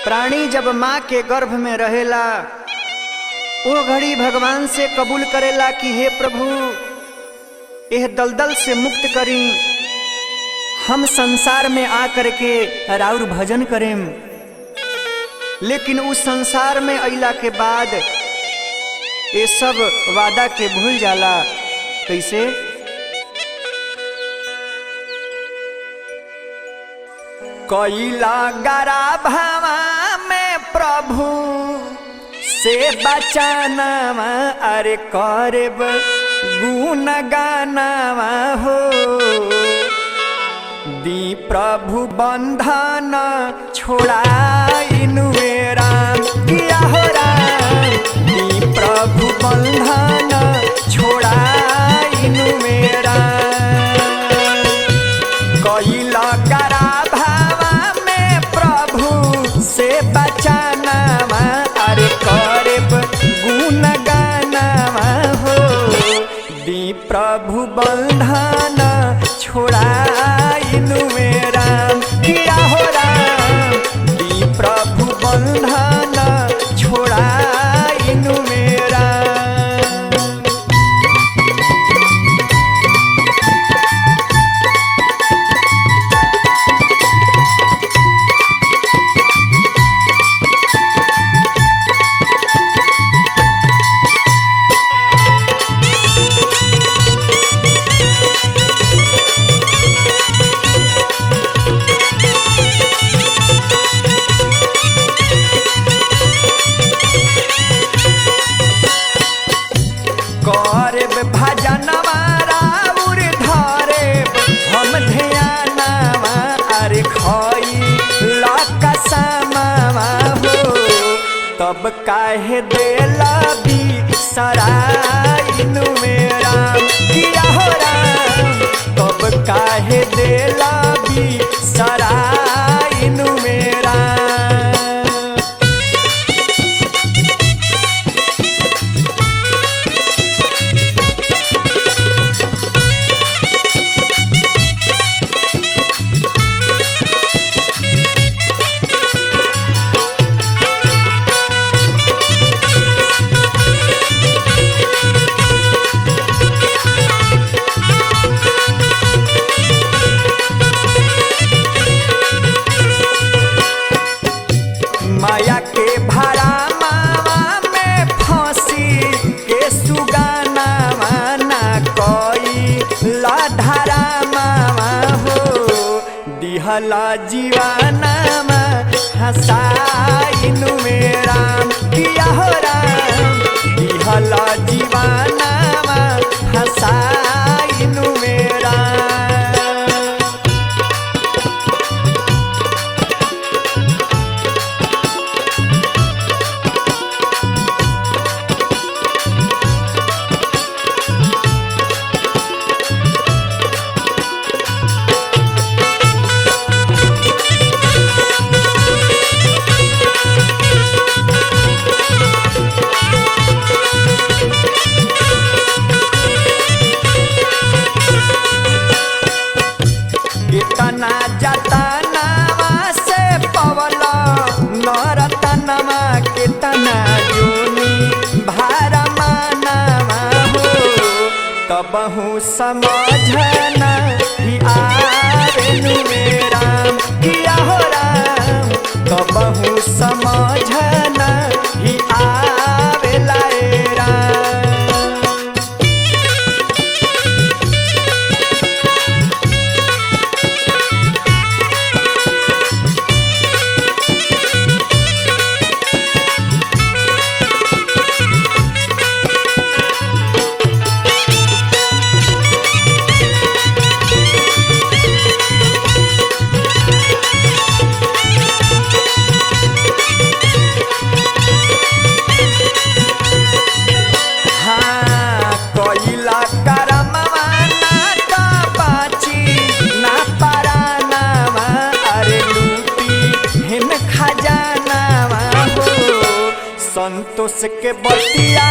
प्राणी जब माँ के गर्भ में रहेला वो घड़ी भगवान से कबूल करेला कि हे प्रभु यह दलदल से मुक्त करी, हम संसार में आ करके राउर भजन करें। लेकिन उस संसार में अइला के बाद ये सब वादा के भूल जाला। कैसे? कैला गरा भावा में प्रभु से बचानावा, अरे करब गुण गानावा हो। दी प्रभु बंधन छोड़ाइनु राम, किया हो राम। दी प्रभु बंधन छोड़ाइनु राम। कैला गरा भावा में प्रभु से बचानावा, अरे करब गुण गानावा हो। दी प्रभु बंधन छोड़ाइनु राम, किया हो राम। दी प्रभु बंधन छोड़ाइनु राम। करब भजनवा राउर धरेब हम ध्यानवा, अरे खइला कसमवा हो। तब काहे देला बिसराइनु राम, किया हो राम। तब काहे देला बिसराइनु राम। माया के भरा मावा में फांसी के सुगानावा, ना कोई लाधारा मावा हो। दिहला जीवानावा हंसाइनु राम, किया हो राम। दिहला जीवानावा हंसाइनु राम। कितना जतनावा से पवला नरतनवा, कितना जोनी भारा मानवा हो। तबहु समझना ही आवेनु राम, किया हो राम। तबहु समझना ही आवेला राम। संतोष के बतिया